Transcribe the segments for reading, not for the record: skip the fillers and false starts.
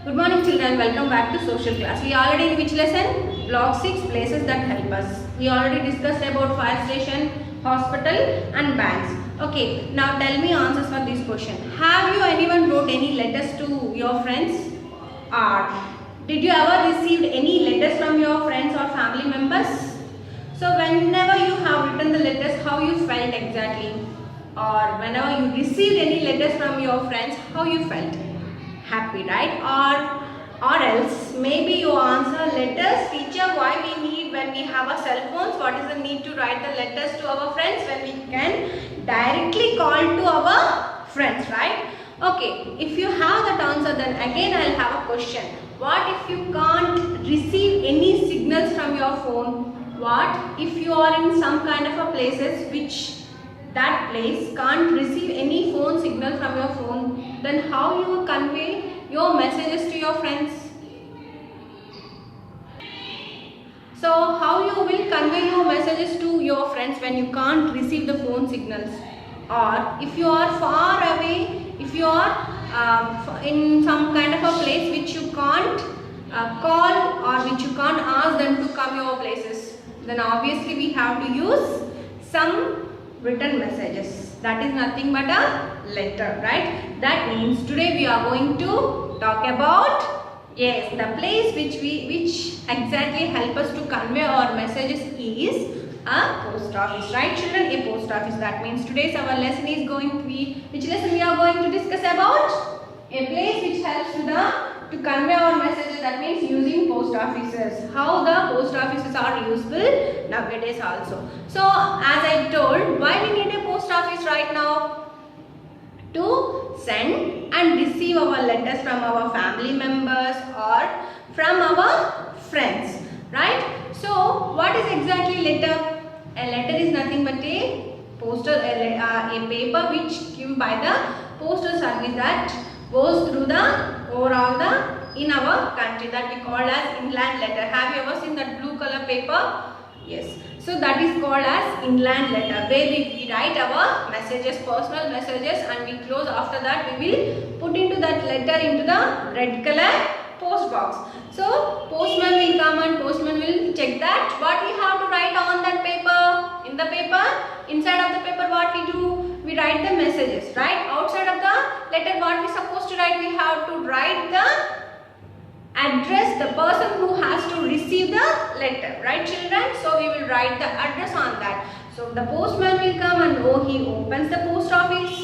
Good morning children, welcome back to social class. We already in which lesson? Block 6, places that help us. We already discussed about fire station, hospital and banks. Okay, now tell me answers for this question. Have you anyone wrote any letters to your friends? Or did you ever received any letters from your friends or family members? So whenever you have written the letters, how you felt exactly? Or whenever you received any letters from your friends, how you felt? Happy, right? Or else maybe you answer letters. Teacher, why we need when we have a cell phones? What is the need to write the letters to our friends when we can directly call to our friends, right? Okay, if you have that answer, then again I will have a question. What if you can't receive any signals from your phone? What if you are in some kind of a places which that place can't receive any phone signal from your phone? Then how you will convey your messages to your friends? So how you will convey your messages to your friends when you can't receive the phone signals? Or if you are far away, if you are in some kind of a place which you can't call or which you can't ask them to come your places, then obviously we have to use some written messages. That is nothing but a letter, right? That means today we are going to talk about, yes, the place which exactly help us to convey our messages is a post office, right children? A post office. That means today's our lesson is going to be, which lesson we are going to discuss about? A place which helps to convey our messages. That means using post offices. How the post offices are useful nowadays also. So as I told, why we need a post office right now? To send and receive our letters from our family members or from our friends, right? So what is exactly letter? A letter is nothing but a paper which given by the postal service that goes through the overall in our country, that we call as inland letter. Have you ever seen that blue color paper? Yes. So that is called as inland letter, where we write our messages, personal messages, and we close. After that we will put into that letter into the red color post box. So postman will come and postman will check that what we have to write on that paper. In the paper, inside of the paper, what we do? We write the messages, right? Outside of the letter, what we supposed to write? We have to write the address, the person who has to receive the letter, right children? So we will write the address on that. So the postman will come and he opens the post office,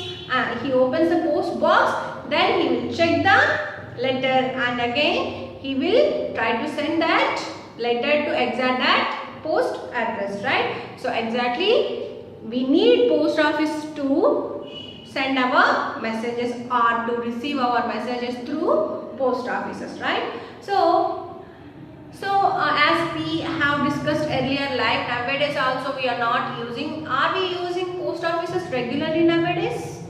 he opens the post box, then he will check the letter and again he will try to send that letter to exact that post address, right? So exactly we need post office to send our messages or to receive our messages through post offices, right? So as we have discussed earlier, like nowadays also we are not using, are we using post offices regularly nowadays?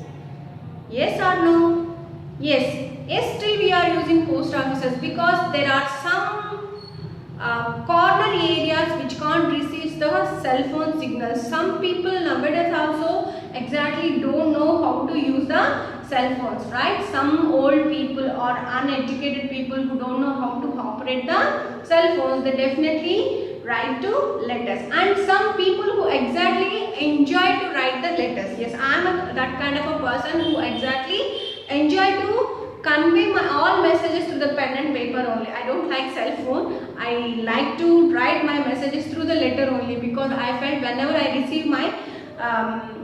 Yes or no? Yes, still we are using post offices because there are some corner areas which can't receive the cell phone signals. Some people nowadays also exactly don't know how to use the cell phones, right? Some old people or uneducated people who don't know how to operate the cell phones, they definitely write to letters. And some people who exactly enjoy to write the letters. Yes, I am that kind of a person who exactly enjoy to convey my all messages through the pen and paper only. I don't like cell phone. I like to write my messages through the letter only because I felt whenever I receive my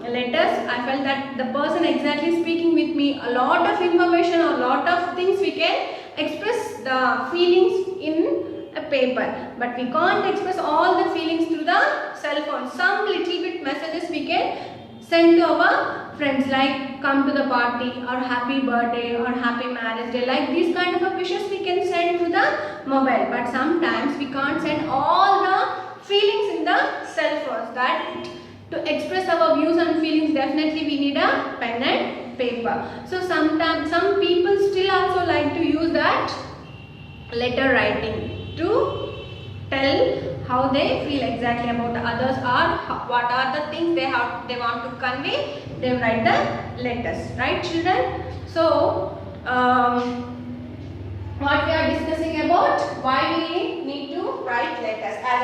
letters, I felt that the person exactly speaking with me, a lot of information or a lot of things we can express the feelings in a paper, but we can't express all the feelings through the cell phone. Some little bit messages we can send to our friends, like come to the party or happy birthday or happy marriage day, like these kind of wishes we can send to the mobile, but sometimes we can't send all the feelings in the cell phones. That to express our views and feelings, definitely we need a pen and paper. So sometimes some people still also like to use that letter writing to tell how they feel exactly about the others or what are the things they want to convey. They write the letters, right children? So what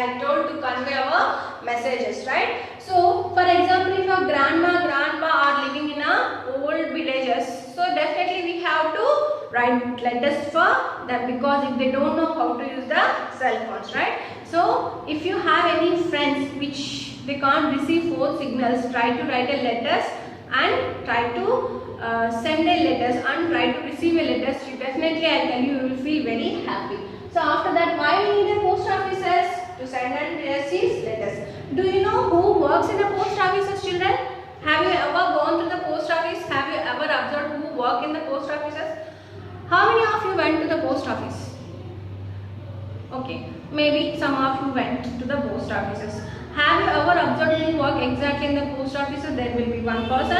I told to convey our messages, right? So for example, if your grandpa are living in a old villages, so definitely we have to write letters for them, because if they don't know how to use the cell phones, right? So if you have any friends which they can't receive phone signals, try to write a letters and try to send a letters and try to receive a letters. You definitely, I tell you will feel very happy. So after that, why we need a post offices? To send and receive letters. Do you know who works in the post offices, children? Have you ever gone to the post office? Have you ever observed who work in the post offices? How many of you went to the post office? Okay, maybe some of you went to the post offices. Have you ever observed who work exactly in the post offices? There will be one person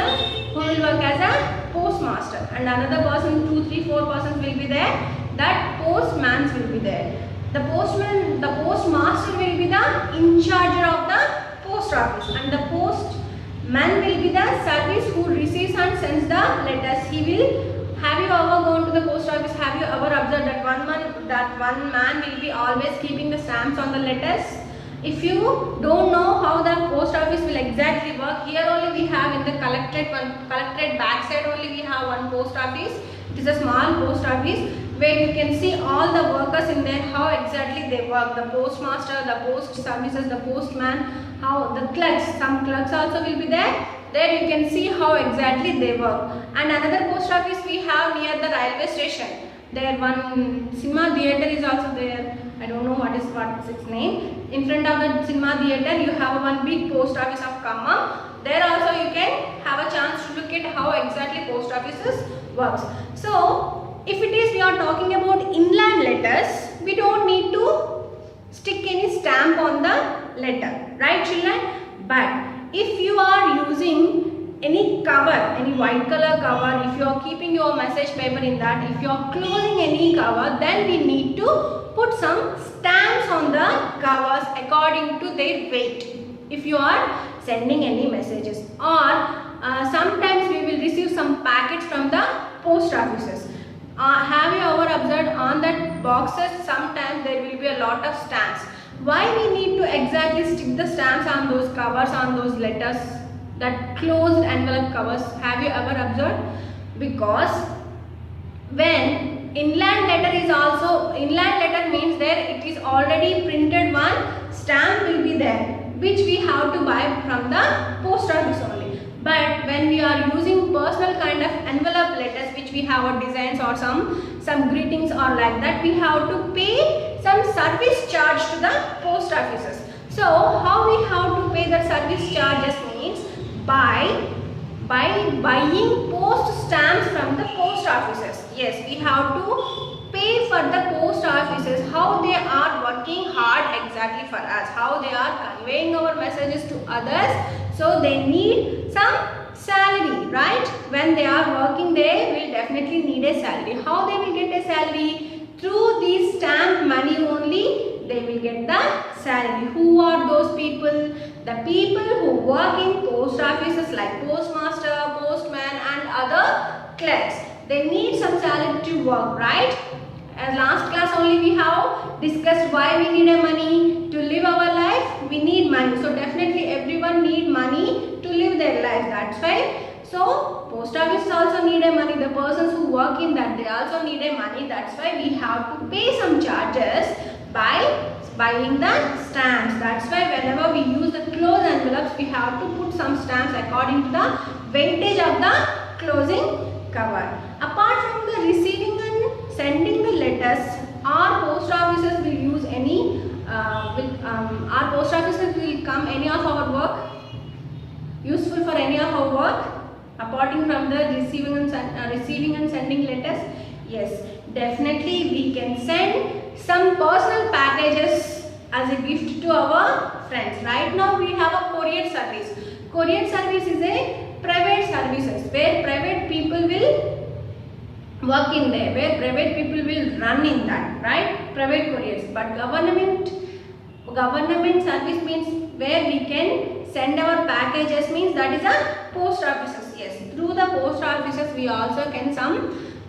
who will work as a postmaster, and another person, 2, 3, 4 persons will be there. That postman will be there. The postmaster will be the in charge of the post office, and the postman will be the service who receives and sends the letters. He will. Have you ever gone to the post office? Have you ever observed that one man will be always keeping the stamps on the letters? If you don't know how the post office will exactly work, here only we have in the collectorate backside only we have one post office. It is a small post office where you can see all the workers in there, how exactly they work. The postmaster, the post services, the postman, how the clerks, some clerks also will be there. There you can see how exactly they work. And another post office we have near the railway station. There one cinema theatre is also there. I don't know what's its name. In front of the cinema theatre you have one big post office of Khammam. There also you can have a chance to look at how exactly post offices works. So if it is we are talking about inland letters, we don't need to stick any stamp on the letter, right children? But if you are using any cover, any white color cover, if you are keeping your message paper in that, if you are closing any cover, then we need to put some stamps on the covers according to their weight. If you are sending any messages, or sometimes we will receive some packets from the post offices. Have you ever observed on that boxes sometimes there will be a lot of stamps? Why we need to exactly stick the stamps on those covers, on those letters, that closed envelope covers? Have you ever observed? Because when inland letter means there it is already printed, one stamp will be there which we have to buy from the post office only. But when we are using personal kind of envelope letters which we have our designs or some greetings or like that, we have to pay some service charge to the post offices. So how we have to pay that service charges means by buying post stamps from the post offices. Yes, we have to pay for the post offices, how they are working hard exactly for us, how they are conveying our messages to others. So they need some salary, right? When they are working, they will definitely need a salary. How they will get a salary? Through these stamp money only they will get the salary. Who are those people? The people who work in post offices like postmaster, postman and other clerks. They need some salary to work, right? As last class only we have discussed why we need a money to live our life. We need money. So definitely everyone need money to live their life. That's why. So post office also need a money. The persons who work in that, they also need a money. That's why we have to pay some charges by buying the stamps. That's why whenever we use the closed envelopes, we have to put some stamps according to the weightage of the closing cover. Apart from the receiving and sending the letters, our post offices will use any our post offices will come any of our work useful for any of our work apart from the receiving and sending letters. Yes, definitely we can send some personal packages as a gift to our friends. Right now we have a courier service. Courier service is a private services where private people will work in there, where private people will run in that, right? Private couriers. But government service means where we can send our packages, means that is a post offices. Yes, through the post offices we also can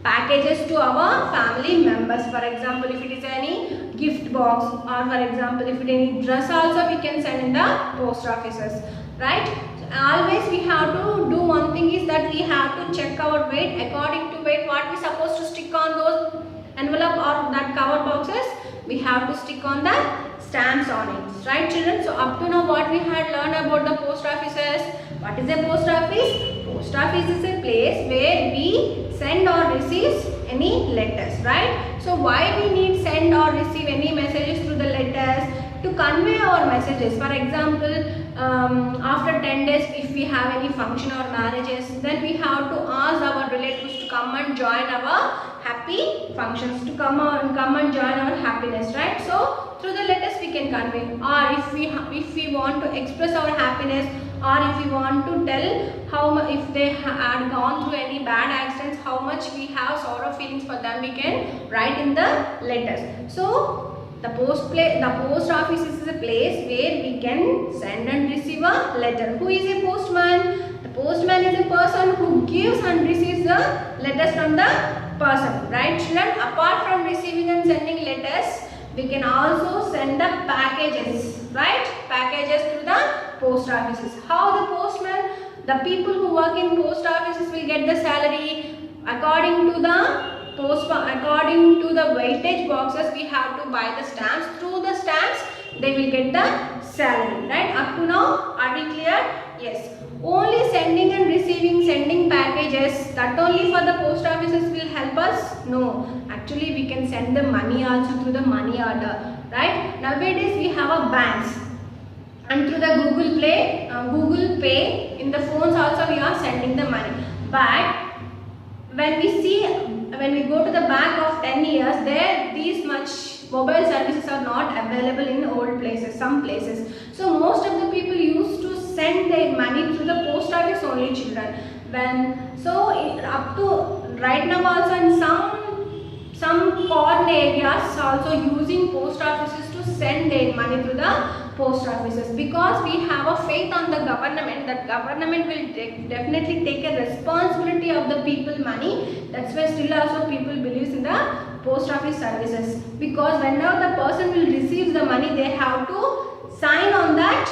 packages to our family members. For example, if it is any gift box, or for example if it is any dress also, we can send in the post offices, right? Always we have to do one thing, is that we have to check our weight. According to weight, what we supposed to stick on those envelope or that cover boxes, we have to stick on the stamps on it, right children? So up to now what we had learned about the post offices. What is a post office? Post office is a place where we send or receive any letters, right? So why we need send or receive any messages through the letters? To convey our messages. For example, after 10 days if we have any function or marriages, then we have to ask our relatives to come and join our happy functions, to come and join our happiness, right? So through the letters we can convey. Or if we want to express our happiness, or if we want to tell how if they had gone through any bad accidents, how much we have sorrow feelings for them, we can write in the letters. So the post office is a place where we can send and receive a letter. Who is a postman? The postman is a person who gives and receives the letters from the person, right children? Apart from receiving and sending letters, we can also send the packages, right? Packages through the post offices. How the postman, the people who work in post offices will get the salary according to the weightage boxes. We have to buy the stamps. Through the stamps they will get the salary, right? Up to now, are we clear? Yes. Only sending packages, that only for the post offices will help us? No. Actually we can send the money also through the money order, right? Nowadays we have a banks, and through the Google Pay in the phones also we are sending the money. But when we go to the back of 10 years, there these much mobile services are not available in old places, some places. So most of the people used to send their money through the post office only children. Up to right now also in some foreign areas also using post offices to send their money through the post offices, because we have a faith on the government that government will definitely take a responsibility of the people money. That's why still also people believes in the post office services, because whenever the person will receive the money, they have to sign on that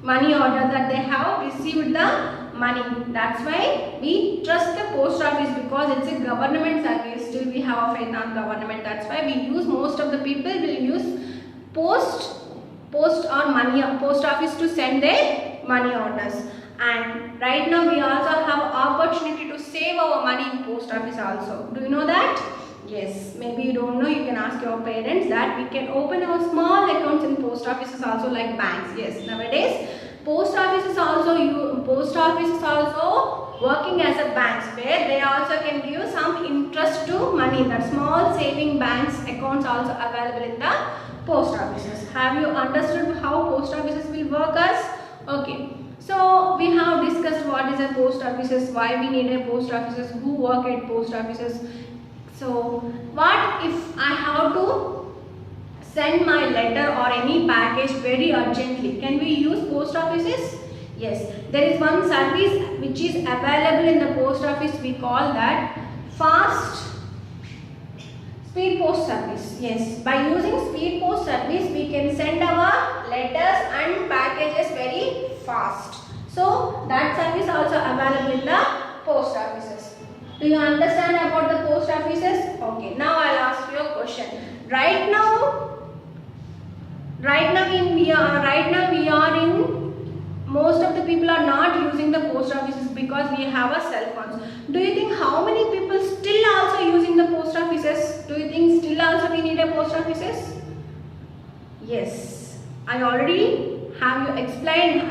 money order that they have received the money. That's why we trust the post office, because it's a government service. Still we have a faith on government. That's why we use, most of the people will use post office to send their money orders. And right now we also have opportunity to save our money in post office also. Do you know that? Yes. Maybe you don't know, you can ask your parents that we can open our small accounts in post offices also, like banks. Yes. Nowadays post offices also working as a banks, where they also can give some interest to money. That small saving banks accounts also available in the post offices. Have you understood how post offices will work as? Okay. So we have discussed what is a post offices, why we need a post offices, who work at post offices. So what if I have to send my letter or any package very urgently? Can we use post offices? Yes. There is one service which is available in the post office. We call that fast speed post service. Yes. By using speed post service, we can send our letters and packages very fast. So that service also available in the post offices. Do you understand about the post offices? Okay. Now I'll ask you a question. Right now we are in, most of the people are not using the post offices because we have a cell phones. Do you think how many people still also using the post offices? Do you think still also we need a post offices? Yes. I already had explained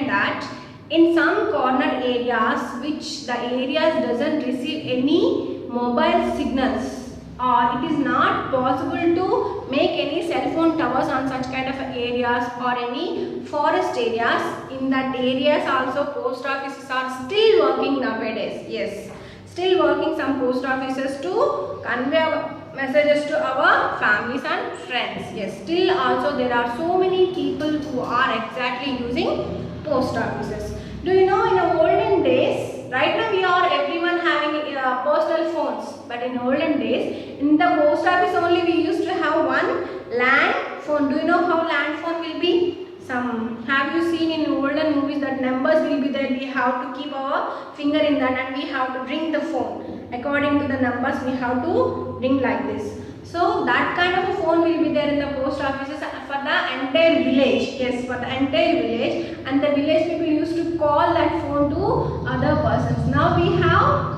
that in some corner areas, which the areas doesn't receive any mobile signals, or it is not possible to make any cell phone towers on such kind of areas, or any forest areas, in that areas also post offices are still working nowadays. Yes, still working some post offices to convey our messages to our families and friends. Yes, still also there are so many people who are exactly using post offices. Do you know, in the olden days Right now everyone having personal phones, but in olden days, in the post office only we used to have one land phone. Do you know how land phone will be? Have you seen in olden movies that numbers will be there? We have to keep our finger in that and we have to ring the phone. According to the numbers, we have to ring like this. So that kind of a phone will be there in the post offices for the entire village. Yes, for the entire village, and the village people used to call that phone to other persons. Now we have,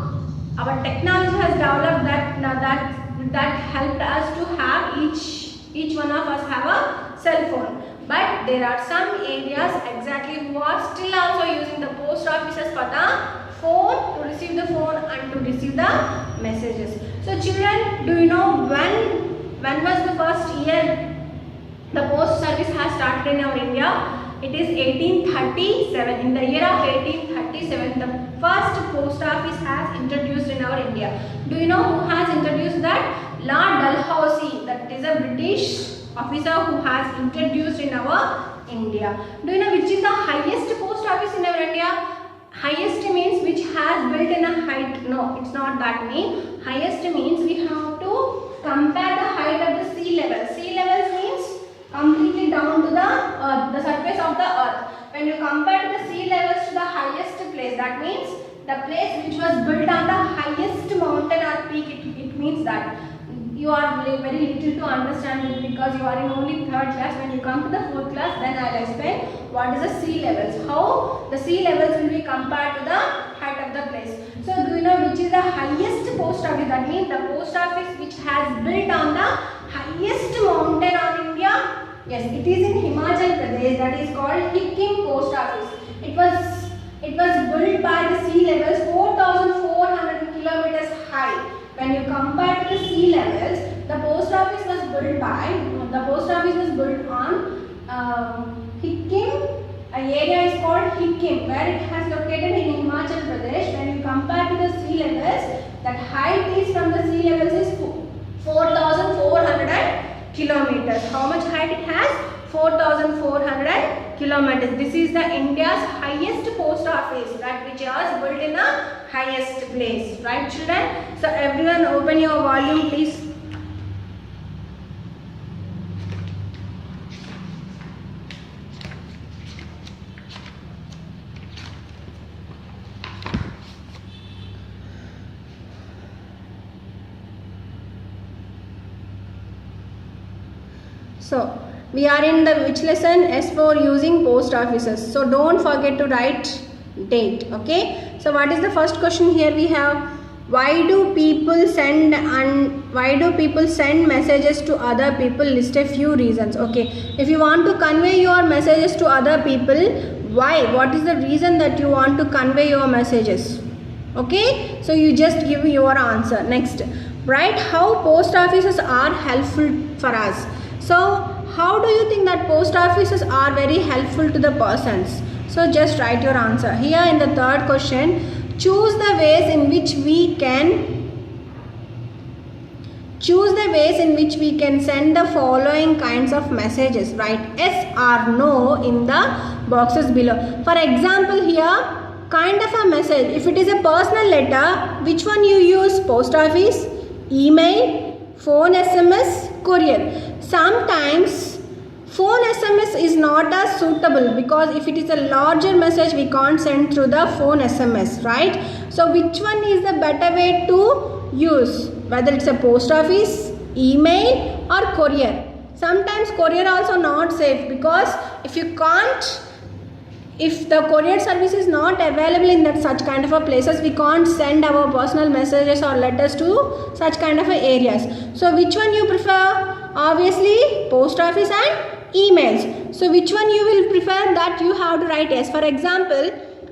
our technology has developed that helped us to have each one of us have a cell phone. But there are some areas exactly who are still also using the post offices for the phone, to receive the phone and to receive the messages. So children, do you know when was the first year the post service has started in our India? It is 1837. In the year of 1837, the first post office has introduced in our India. Do you know who has introduced that? Lord Dalhousie. That is a British officer who has introduced in our India. Do you know which is the highest post office in our India? Highest means which has built in a height. No, it's not that mean. Highest means we have to compare the height of the sea level. Sea level means completely down to the earth, the surface of the earth. When you compare the sea levels to the highest place, that means the place which was built on the highest mountain or peak. It means that you are very little to understand it because you are in only 3rd class. When you come to the 4th class, then I will explain what is the sea levels, how the sea levels will be compared to the height of the place. So do you know which is the highest post office? That means the post office which has built on the highest mountain of India. Yes, it is in Himachal Pradesh. That is called Sikkim Post Office. It was built by the sea levels 4,400 kilometers high. When you compare to the sea levels, the post office was built on Sikkim. An area is called Sikkim, where it has located in Himachal Pradesh. When you compare to the sea levels, that height is from the sea levels is 4,400 kilometers. How much height it has? 4,400 kilometers. This is the India's highest post office, that which was built in the highest place. Right, children? So everyone open your volume, please. So we are in the which lesson? S4, using post offices. So don't forget to write date. Okay. So what is the first question here? We have, why do people send messages to other people? List a few reasons. Okay. If you want to convey your messages to other people, why? What is the reason that you want to convey your messages? Okay. So you just give your answer. Next, write how post offices are helpful for us. So how do you think that post offices are very helpful to the persons? So just write your answer. Here in the third question, choose the ways in which we can send the following kinds of messages. Write yes or no in the boxes below. For example, here, kind of a message. If it is a personal letter, which one you use? Post office, email, phone SMS, courier. Sometimes phone SMS is not as suitable because if it is a larger message, we can't send through the phone SMS, right? So which one is the better way to use? Whether it's a post office, email or courier. Sometimes courier also not safe because if the courier service is not available in such kind of a places, we can't send our personal messages or letters to such kind of areas. So which one you prefer? Obviously post office and emails. So which one you will prefer? That you have to write yes. For example,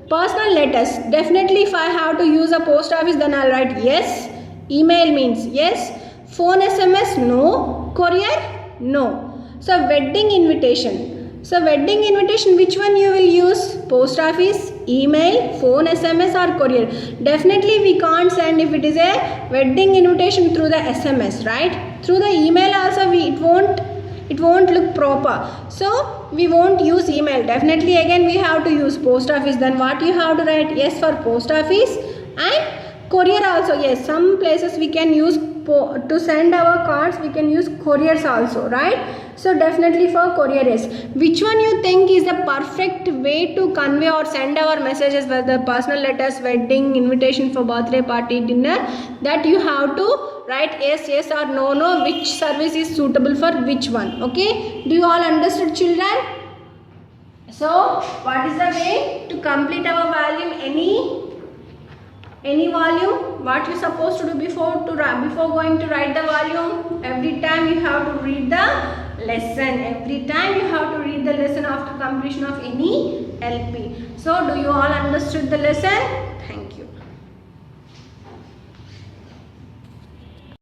personal letters. Definitely if I have to use a post office, then I'll write yes. Email means yes. Phone SMS no. Courier no. So wedding invitation. So wedding invitation, which one you will use? Post office, email, phone SMS or courier. Definitely we can't send if it is a wedding invitation through the SMS, right? Through the email also it won't it won't look proper. So we won't use email. Definitely again we have to use post office. Then what you have to write? Yes for post office, and courier also. Yes, some places we can use to send our cards, we can use couriers also, right? So definitely for courier is. Which one you think is the perfect way to convey or send our messages, whether personal letters, wedding, invitation for birthday party, dinner? That you have to write yes or no, which service is suitable for which one. Okay, do you all understood, children? So what is the way to complete our volume? Any volume, what you supposed to do before going to write the volume? Every time you have to read the lesson. Every time you have to read the lesson after completion of any LP. So do you all understood the lesson? Thank you.